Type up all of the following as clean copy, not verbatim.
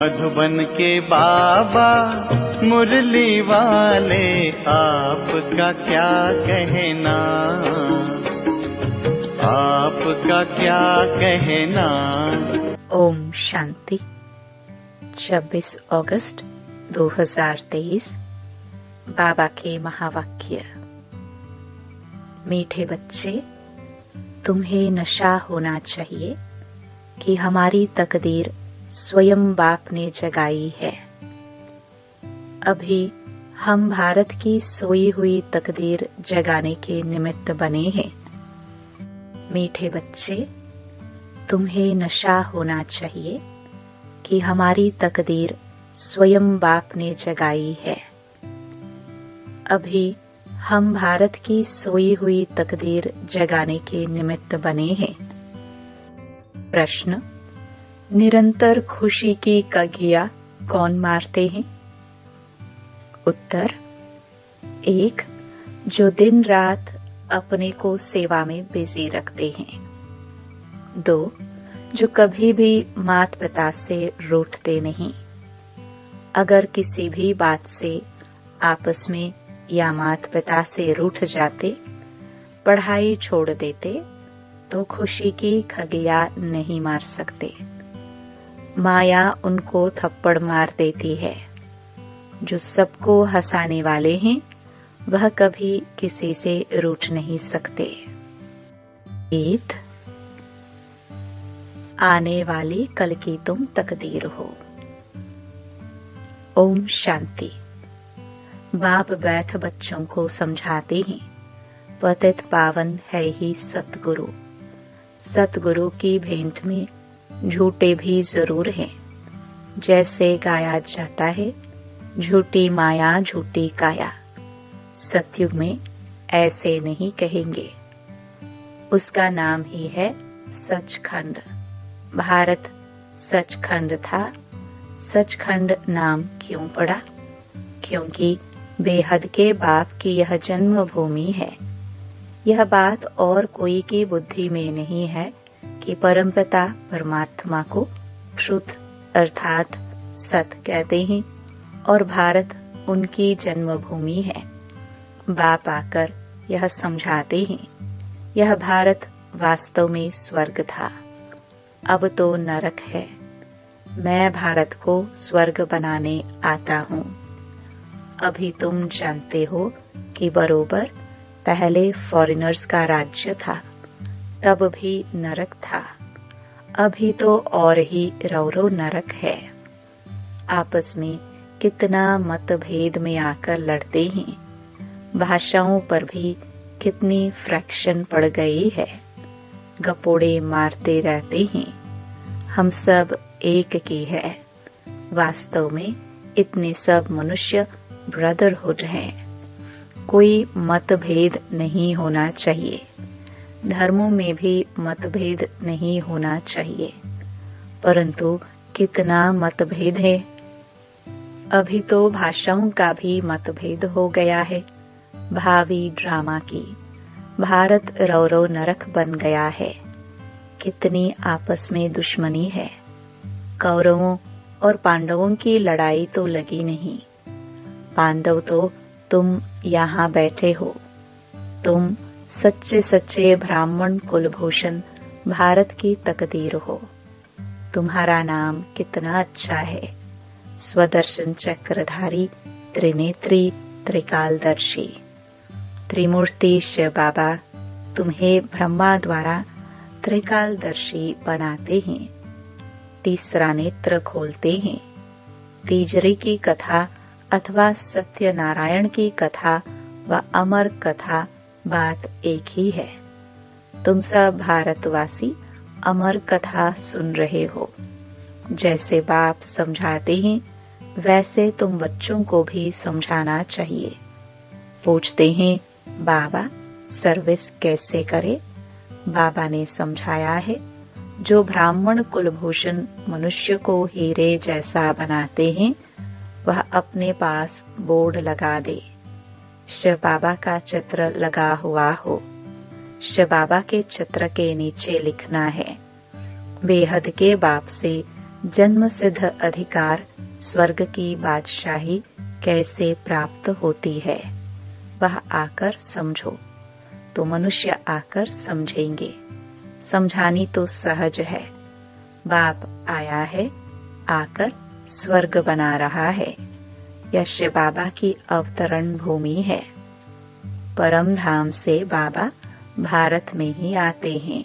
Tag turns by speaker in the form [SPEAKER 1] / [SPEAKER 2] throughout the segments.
[SPEAKER 1] मधुबन के बाबा मुरली वाले, आपका क्या कहना, आपका क्या कहना।
[SPEAKER 2] ओम शांति। 26 अगस्त 2023। बाबा के महावाक्य। मीठे बच्चे, तुम्हें नशा होना चाहिए कि हमारी तकदीर स्वयं बाप ने जगाई है। अभी हम भारत की सोई हुई तकदीर जगाने के निमित्त बने हैं। मीठे बच्चे, तुम्हें नशा होना चाहिए कि हमारी तकदीर स्वयं बाप ने जगाई है। अभी हम भारत की सोई हुई तकदीर जगाने के निमित्त बने हैं। प्रश्न: निरंतर खुशी की कगिया कौन मारते हैं? उत्तर: एक, जो दिन रात अपने को सेवा में बिजी रखते हैं। दो, जो कभी भी मात पिता से रूठते नहीं। अगर किसी भी बात से आपस में या मात पिता से रूठ जाते, पढ़ाई छोड़ देते, तो खुशी की खगिया नहीं मार सकते। माया उनको थप्पड़ मार देती है। जो सबको हंसाने वाले हैं, वह कभी किसी से रूठ नहीं सकते। गीत: आने वाली कल की तुम तकदीर हो। ओम शांति। बाप बैठ बच्चों को समझाते हैं, पतित पावन है ही सतगुरु। सतगुरु की भेंट में झूठे भी जरूर हैं। जैसे गाया जाता है, झूठी माया झूठी काया। सतयुग में ऐसे नहीं कहेंगे। उसका नाम ही है सचखंड। भारत सचखंड था। सचखंड नाम क्यों पड़ा? क्योंकि बेहद के बाप की यह जन्मभूमि है। यह बात और कोई की बुद्धि में नहीं है कि परमपिता परमात्मा को ट्रुथ अर्थात सत कहते हैं और भारत उनकी जन्मभूमि है। बाप आकर यह समझाते हैं, यह भारत वास्तव में स्वर्ग था, अब तो नरक है। मैं भारत को स्वर्ग बनाने आता हूँ। अभी तुम जानते हो कि बरोबर पहले फॉरेनर्स का राज्य था, तब भी नरक था। अभी तो और ही रौरो नरक है। आपस में कितना मतभेद में आकर लड़ते हैं। भाषाओं पर भी कितनी फ्रैक्शन पड़ गई है। गपोड़े मारते रहते हैं। हम सब एक की है। वास्तव में इतने सब मनुष्य ब्रदरहुड हैं। कोई मतभेद नहीं होना चाहिए। धर्मों में भी मतभेद नहीं होना चाहिए, परंतु कितना मतभेद है। अभी तो भाषाओं का भी मतभेद हो गया है। भावी ड्रामा की भारत रौरो नरक बन गया है। कितनी आपस में दुश्मनी है। कौरवों और पांडवों की लड़ाई तो लगी नहीं। पांडव तो तुम यहाँ बैठे हो। तुम सच्चे सच्चे ब्राह्मण कुलभूषण भारत की तकदीर हो। तुम्हारा नाम कितना अच्छा है। स्वदर्शन चक्रधारी, त्रिनेत्री, त्रिकालदर्शी। त्रिमूर्ति शिव बाबा तुम्हें ब्रह्मा द्वारा त्रिकालदर्शी बनाते हैं। तीसरा नेत्र खोलते हैं। तीजरी की कथा अथवा सत्यनारायण की कथा व अमर कथा बात एक ही है। तुम सब भारतवासी अमर कथा सुन रहे हो। जैसे बाप समझाते हैं, वैसे तुम बच्चों को भी समझाना चाहिए। पूछते हैं, बाबा सर्विस कैसे करे? बाबा ने समझाया है, जो ब्राह्मण कुलभूषण मनुष्य को हीरे जैसा बनाते हैं, वह अपने पास बोर्ड लगा दे। शिव बाबा का चित्र लगा हुआ हो। शिव बाबा के चित्र के नीचे लिखना है, बेहद के बाप से जन्म सिद्ध अधिकार स्वर्ग की बादशाही कैसे प्राप्त होती है, वह आकर समझो। तो मनुष्य आकर समझेंगे। समझानी तो सहज है। बाप आया है, आकर स्वर्ग बना रहा है। यह शिव बाबा की अवतरण भूमि है। परम धाम से बाबा भारत में ही आते हैं।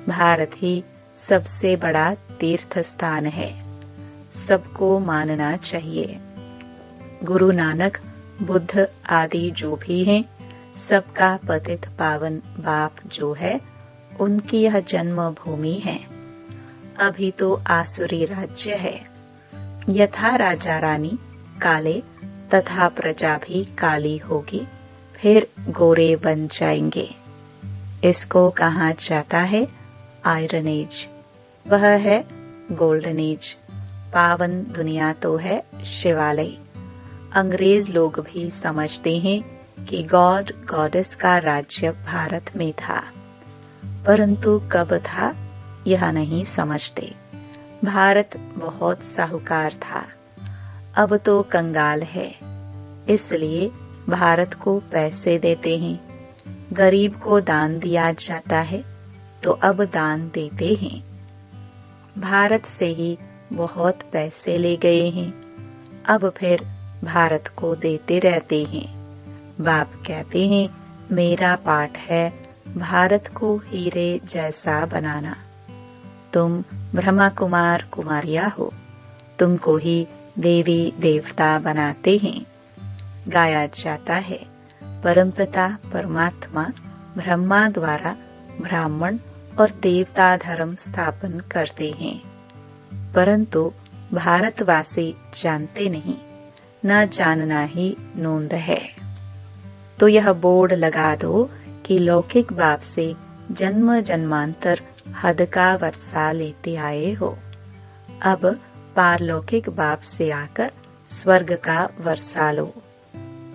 [SPEAKER 2] भारत ही सबसे बड़ा तीर्थ स्थान है, सबको मानना चाहिए। गुरु नानक, बुद्ध आदि जो भी हैं, सबका पतित पावन बाप जो है, उनकी यह जन्म भूमि है। अभी तो आसुरी राज्य है। यथा राजा रानी काले तथा प्रजा भी काली होगी, फिर गोरे बन जाएंगे। इसको कहा जाता है आयरन एज, वह है गोल्डन एज। पावन दुनिया तो है शिवालय। अंग्रेज लोग भी समझते हैं कि गॉड गॉडेस का राज्य भारत में था, परंतु कब था यह नहीं समझते। भारत बहुत साहूकार था, अब तो कंगाल है, इसलिए भारत को पैसे देते हैं। गरीब को दान दिया जाता है तो अब दान देते हैं। भारत से ही बहुत पैसे ले गए हैं, अब फिर भारत को देते रहते हैं। बाप कहते हैं, मेरा पाठ है भारत को हीरे जैसा बनाना। तुम ब्रह्मा कुमार कुमारिया हो, तुमको ही देवी देवता बनाते हैं। गाया जाता है, परमपिता परमात्मा ब्रह्मा द्वारा ब्राह्मण और देवता धर्म स्थापन करते हैं, परंतु भारतवासी जानते नहीं, न जानना ही नोंद है। तो यह बोर्ड लगा दो कि लौकिक बाप से जन्म जन्मांतर हद का वर्षा लेते आए हो, अब पारलौकिक बाप से आकर स्वर्ग का वर्षा लो।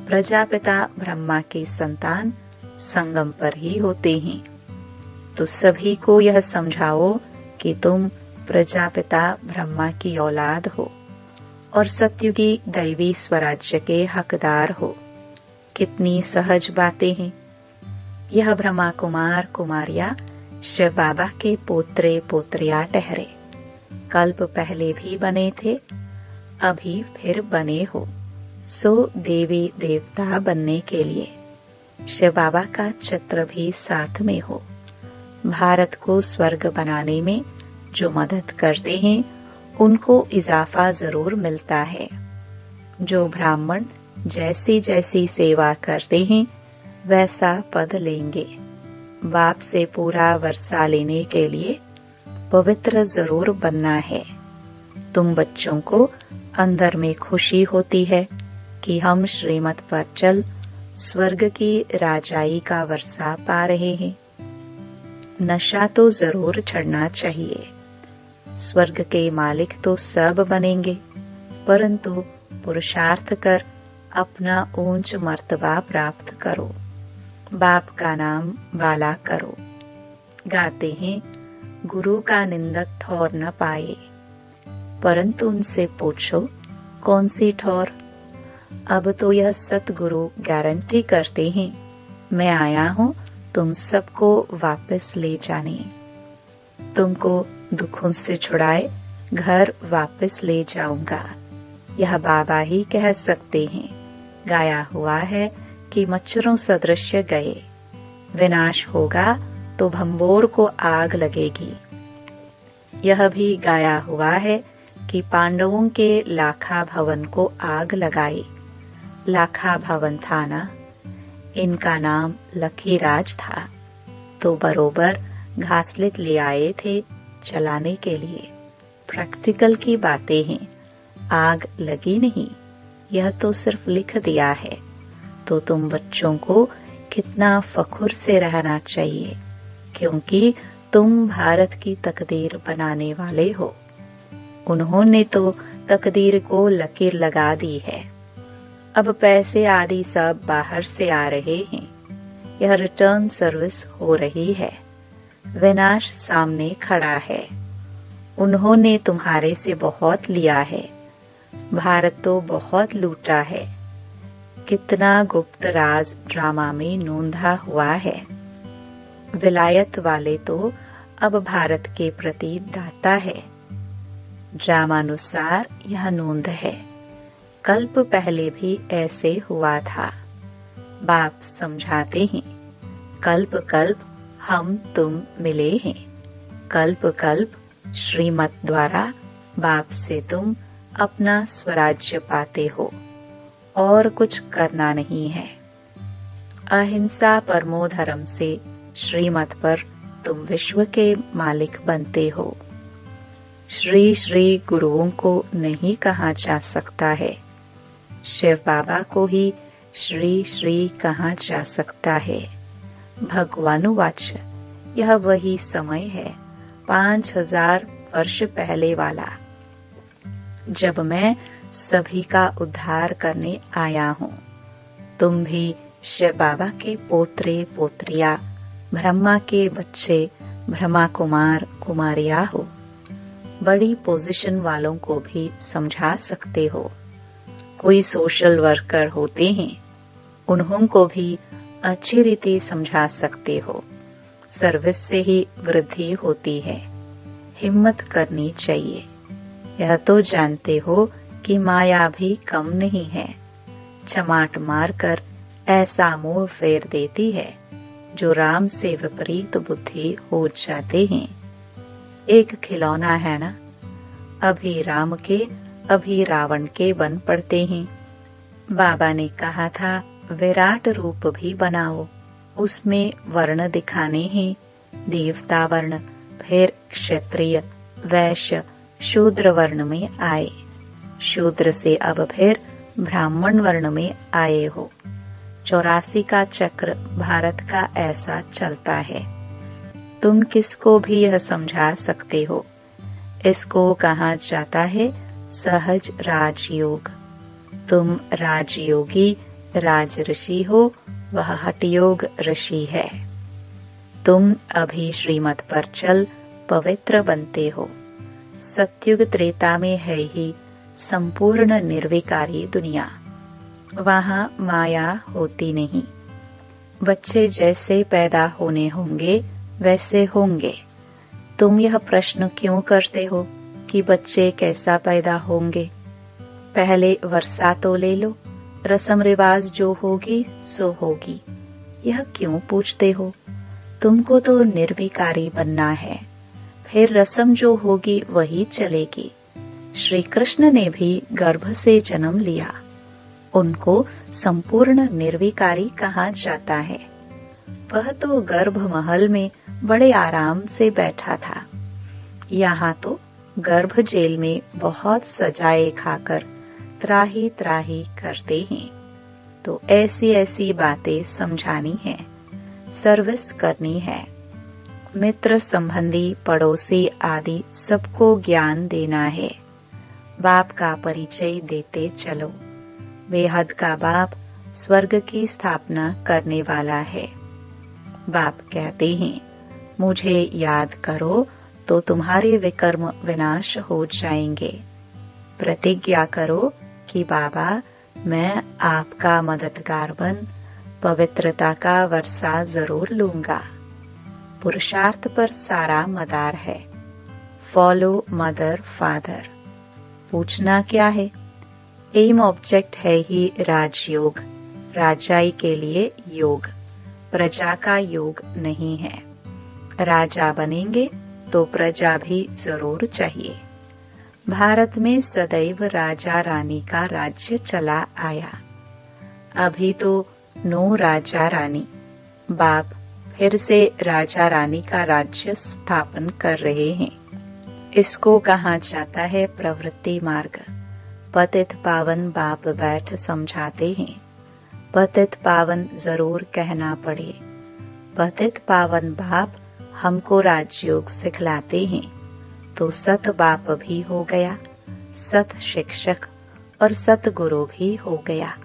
[SPEAKER 2] प्रजापिता ब्रह्मा के संतान संगम पर ही होते हैं। तो सभी को यह समझाओ कि तुम प्रजापिता ब्रह्मा की औलाद हो और सत्युगी दैवी स्वराज्य के हकदार हो। कितनी सहज बातें हैं। यह ब्रह्मा कुमार कुमारिया शिव बाबा के पोत्रे पोत्रिया ठहरे। कल्प पहले भी बने थे, अभी फिर बने हो, सो देवी देवता बनने के लिए। शिव बाबा का चित्र भी साथ में हो। भारत को स्वर्ग बनाने में जो मदद करते हैं, उनको इजाफा जरूर मिलता है। जो ब्राह्मण जैसी जैसी सेवा करते हैं, वैसा पद लेंगे। बाप से पूरा वर्षा लेने के लिए पवित्र जरूर बनना है। तुम बच्चों को अंदर में खुशी होती है कि हम श्रीमत पर चल स्वर्ग की राजाई का वर्षा पा रहे हैं। नशा तो जरूर चढ़ना चाहिए। स्वर्ग के मालिक तो सब बनेंगे, परंतु पुरुषार्थ कर अपना ऊंच मर्तबा प्राप्त करो। बाप का नाम वाला करो। गाते हैं, गुरु का निंदक ठौर न पाए, परंतु उनसे पूछो कौन सी ठौर। अब तो यह सतगुरु गारंटी करते हैं, मैं आया हूँ तुम सबको वापस ले जाने। तुमको दुखों से छुड़ाए घर वापस ले जाऊंगा। यह बाबा ही कह सकते हैं। गाया हुआ है कि मच्छरों सदृश गए, विनाश होगा तो भंबोर को आग लगेगी। यह भी गाया हुआ है कि पांडवों के लाखा भवन को आग लगाई। लाखा भवन था ना, इनका नाम लखीराज था, तो बरोबर घासलेट ले आए थे चलाने के लिए। प्रैक्टिकल की बातें हैं, आग लगी नहीं, यह तो सिर्फ लिख दिया है। तो तुम बच्चों को कितना फखुर से रहना चाहिए, क्योंकि तुम भारत की तकदीर बनाने वाले हो। उन्होंने तो तकदीर को लकीर लगा दी है। अब पैसे आदि सब बाहर से आ रहे हैं। यह रिटर्न सर्विस हो रही है। विनाश सामने खड़ा है। उन्होंने तुम्हारे से बहुत लिया है, भारत तो बहुत लूटा है। कितना गुप्त राज ड्रामा में नोंधा हुआ है। विलायत वाले तो अब भारत के प्रति दाता है। ड्रामानुसार यह नोंद है। कल्प पहले भी ऐसे हुआ था। बाप समझाते हैं, कल्प कल्प हम तुम मिले हैं। कल्प कल्प श्रीमत द्वारा बाप से तुम अपना स्वराज्य पाते हो और कुछ करना नहीं है। अहिंसा परमो धर्म से श्रीमत पर तुम विश्व के मालिक बनते हो। श्री श्री गुरुओं को नहीं कहा जा सकता है, शिव बाबा को ही श्री श्री कहा जा सकता है। भगवानुवाच, यह वही समय है 5000 वर्ष पहले वाला, जब मैं सभी का उद्धार करने आया हूँ। तुम भी शिव बाबा के पोत्रे पोत्रिया, ब्रह्मा के बच्चे, ब्रह्मा कुमार कुमारिया हो। बड़ी पोजीशन वालों को भी समझा सकते हो। कोई सोशल वर्कर होते हैं, उन्हों को भी अच्छी रीति समझा सकते हो। सर्विस से ही वृद्धि होती है। हिम्मत करनी चाहिए। यह तो जानते हो कि माया भी कम नहीं है। चमाट मारकर ऐसा मोह फेर देती है जो राम से विपरीत बुद्धि हो जाते हैं। एक खिलौना है ना, अभी राम के अभी रावण के बन पड़ते हैं। बाबा ने कहा था विराट रूप भी बनाओ, उसमें वर्ण दिखाने हैं। देवता वर्ण, फिर क्षत्रिय, वैश्य, शूद्र वर्ण में आए। शूद्र से अब फिर ब्राह्मण वर्ण में आए हो। 84 का चक्र भारत का ऐसा चलता है। तुम किसको भी यह समझा सकते हो। इसको कहा जाता है सहज राजयोग। तुम राजयोगी राज ऋषि हो, वह हठयोग ऋषि है। तुम अभी श्रीमत पर चल पवित्र बनते हो। सत्युग त्रेता में है ही संपूर्ण निर्विकारी दुनिया। वहाँ माया होती नहीं। बच्चे जैसे पैदा होने होंगे वैसे होंगे। तुम यह प्रश्न क्यों करते हो कि बच्चे कैसा पैदा होंगे? पहले वर्षा तो ले लो, रस्म रिवाज जो होगी सो होगी। यह क्यों पूछते हो? तुमको तो निर्विकारी बनना है, फिर रस्म जो होगी वही चलेगी। श्री कृष्ण ने भी गर्भ से जन्म लिया। उनको संपूर्ण निर्विकारी कहा जाता है। वह तो गर्भ महल में बड़े आराम से बैठा था। यहाँ तो गर्भ जेल में बहुत सजाए खाकर त्राही त्राही करते हैं। तो ऐसी ऐसी बातें समझानी है, सर्विस करनी है। मित्र संबंधी पड़ोसी आदि सबको ज्ञान देना है। बाप का परिचय देते चलो। बेहद का बाप स्वर्ग की स्थापना करने वाला है। बाप कहते हैं, मुझे याद करो तो तुम्हारे विकर्म विनाश हो जाएंगे। प्रतिज्ञा करो कि बाबा मैं आपका मददगार बन पवित्रता का वर्षा जरूर लूंगा। पुरुषार्थ पर सारा मदार है। Follow mother father. पूछना क्या है? एम ऑब्जेक्ट है ही राजयोग। राजाई के लिए योग, प्रजा का योग नहीं है। राजा बनेंगे तो प्रजा भी जरूर चाहिए। भारत में सदैव राजा रानी का राज्य चला आया। अभी तो नो राजा रानी। बाप फिर से राजा रानी का राज्य स्थापन कर रहे हैं। इसको कहा जाता है प्रवृत्ति मार्ग। पतित पावन बाप बैठ समझाते हैं। पतित पावन जरूर कहना पड़े। पतित पावन बाप हमको राजयोग सिखलाते हैं तो सत बाप भी हो गया, सत शिक्षक और सत गुरु भी हो गया।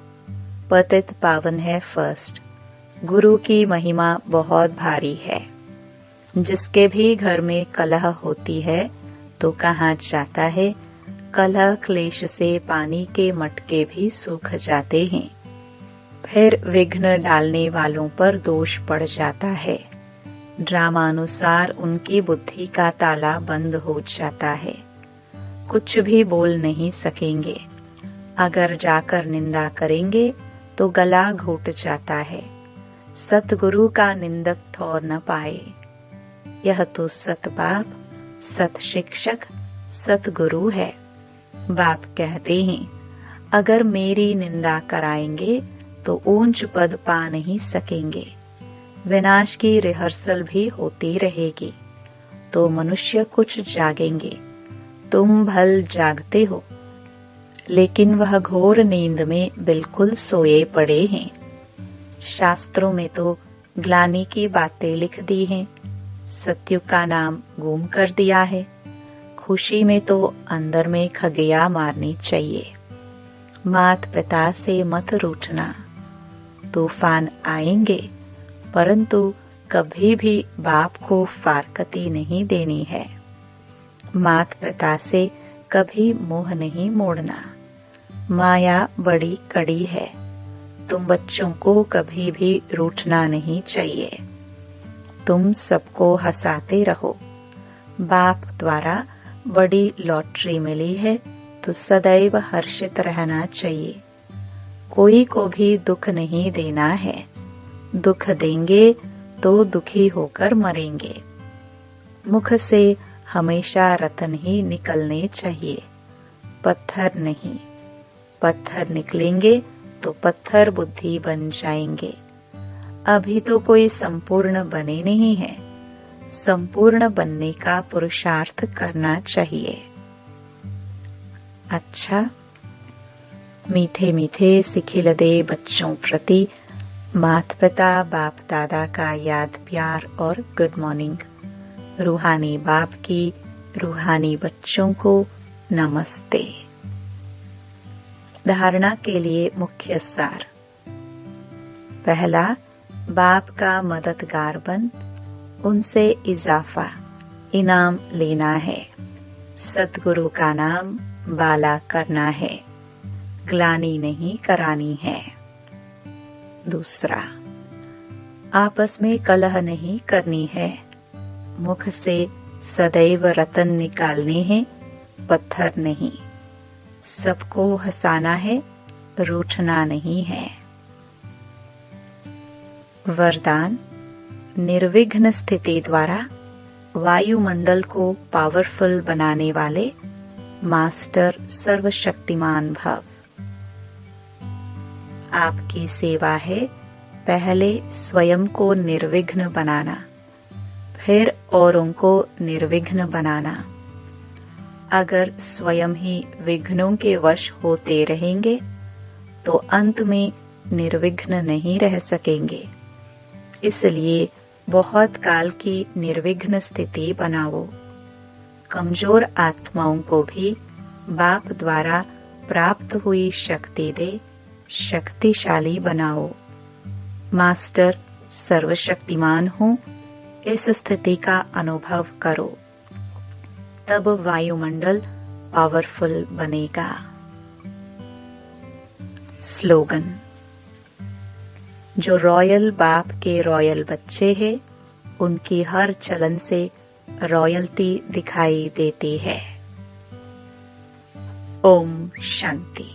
[SPEAKER 2] पतित पावन है फर्स्ट। गुरु की महिमा बहुत भारी है। जिसके भी घर में कलह होती है तो कहा जाता है, कलह क्लेश से पानी के मटके भी सूख जाते हैं। फिर विघ्न डालने वालों पर दोष पड़ जाता है। ड्रामानुसार उनकी बुद्धि का ताला बंद हो जाता है, कुछ भी बोल नहीं सकेंगे। अगर जाकर निंदा करेंगे तो गला घोट जाता है। सतगुरु का निंदक ठौर न पाए। यह तो सत बाप, सत शिक्षक, सतगुरु है। बाप कहते हैं, अगर मेरी निंदा कराएंगे तो ऊंच पद पा नहीं सकेंगे। विनाश की रिहर्सल भी होती रहेगी तो मनुष्य कुछ जागेंगे। तुम भल जागते हो, लेकिन वह घोर नींद में बिल्कुल सोए पड़े हैं। शास्त्रों में तो ग्लानि की बातें लिख दी हैं, सत्युग का नाम गुम कर दिया है। खुशी में तो अंदर में खगिया मारनी चाहिए। मात पिता से मत रूठना। तूफान आएंगे, परंतु कभी भी बाप को फारकती नहीं देनी है। मात पिता से कभी मुंह नहीं मोड़ना। माया बड़ी कड़ी है, तुम बच्चों को कभी भी रूठना नहीं चाहिए। तुम सबको हंसाते रहो। बाप द्वारा बड़ी लॉटरी मिली है तो सदैव हर्षित रहना चाहिए। कोई को भी दुख नहीं देना है। दुख देंगे तो दुखी होकर मरेंगे। मुख से हमेशा रतन ही निकलने चाहिए, पत्थर नहीं। पत्थर निकलेंगे तो पत्थर बुद्धि बन जाएंगे। अभी तो कोई संपूर्ण बने नहीं है। संपूर्ण बनने का पुरुषार्थ करना चाहिए। अच्छा, मीठे मीठे सिखिलदे बच्चों प्रति माता पिता बाप दादा का याद प्यार और गुड मॉर्निंग। रूहानी बाप की रूहानी बच्चों को नमस्ते। धारणा के लिए मुख्य सार। पहला, बाप का मददगार बन उनसे इजाफा इनाम लेना है। सतगुरु का नाम बाला करना है, ग्लानि नहीं करानी है। दूसरा, आपस में कलह नहीं करनी है। मुख से सदैव रतन निकालने हैं, पत्थर नहीं। सबको हंसाना है, रूठना नहीं है। वरदान, निर्विघ्न स्थिति द्वारा वायुमंडल को पावरफुल बनाने वाले मास्टर सर्वशक्तिमान भव। आपकी सेवा है पहले स्वयं को निर्विघ्न बनाना, फिर औरों को निर्विघ्न बनाना। अगर स्वयं ही विघ्नों के वश होते रहेंगे तो अंत में निर्विघ्न नहीं रह सकेंगे। इसलिए बहुत काल की निर्विघ्न स्थिति बनाओ। कमजोर आत्माओं को भी बाप द्वारा प्राप्त हुई शक्ति दे शक्तिशाली बनाओ। मास्टर सर्वशक्तिमान हूँ, इस स्थिति का अनुभव करो, तब वायुमंडल पावरफुल बनेगा। स्लोगन, जो रॉयल बाप के रॉयल बच्चे हैं, उनकी हर चलन से रॉयल्टी दिखाई देती है। ओम शांति।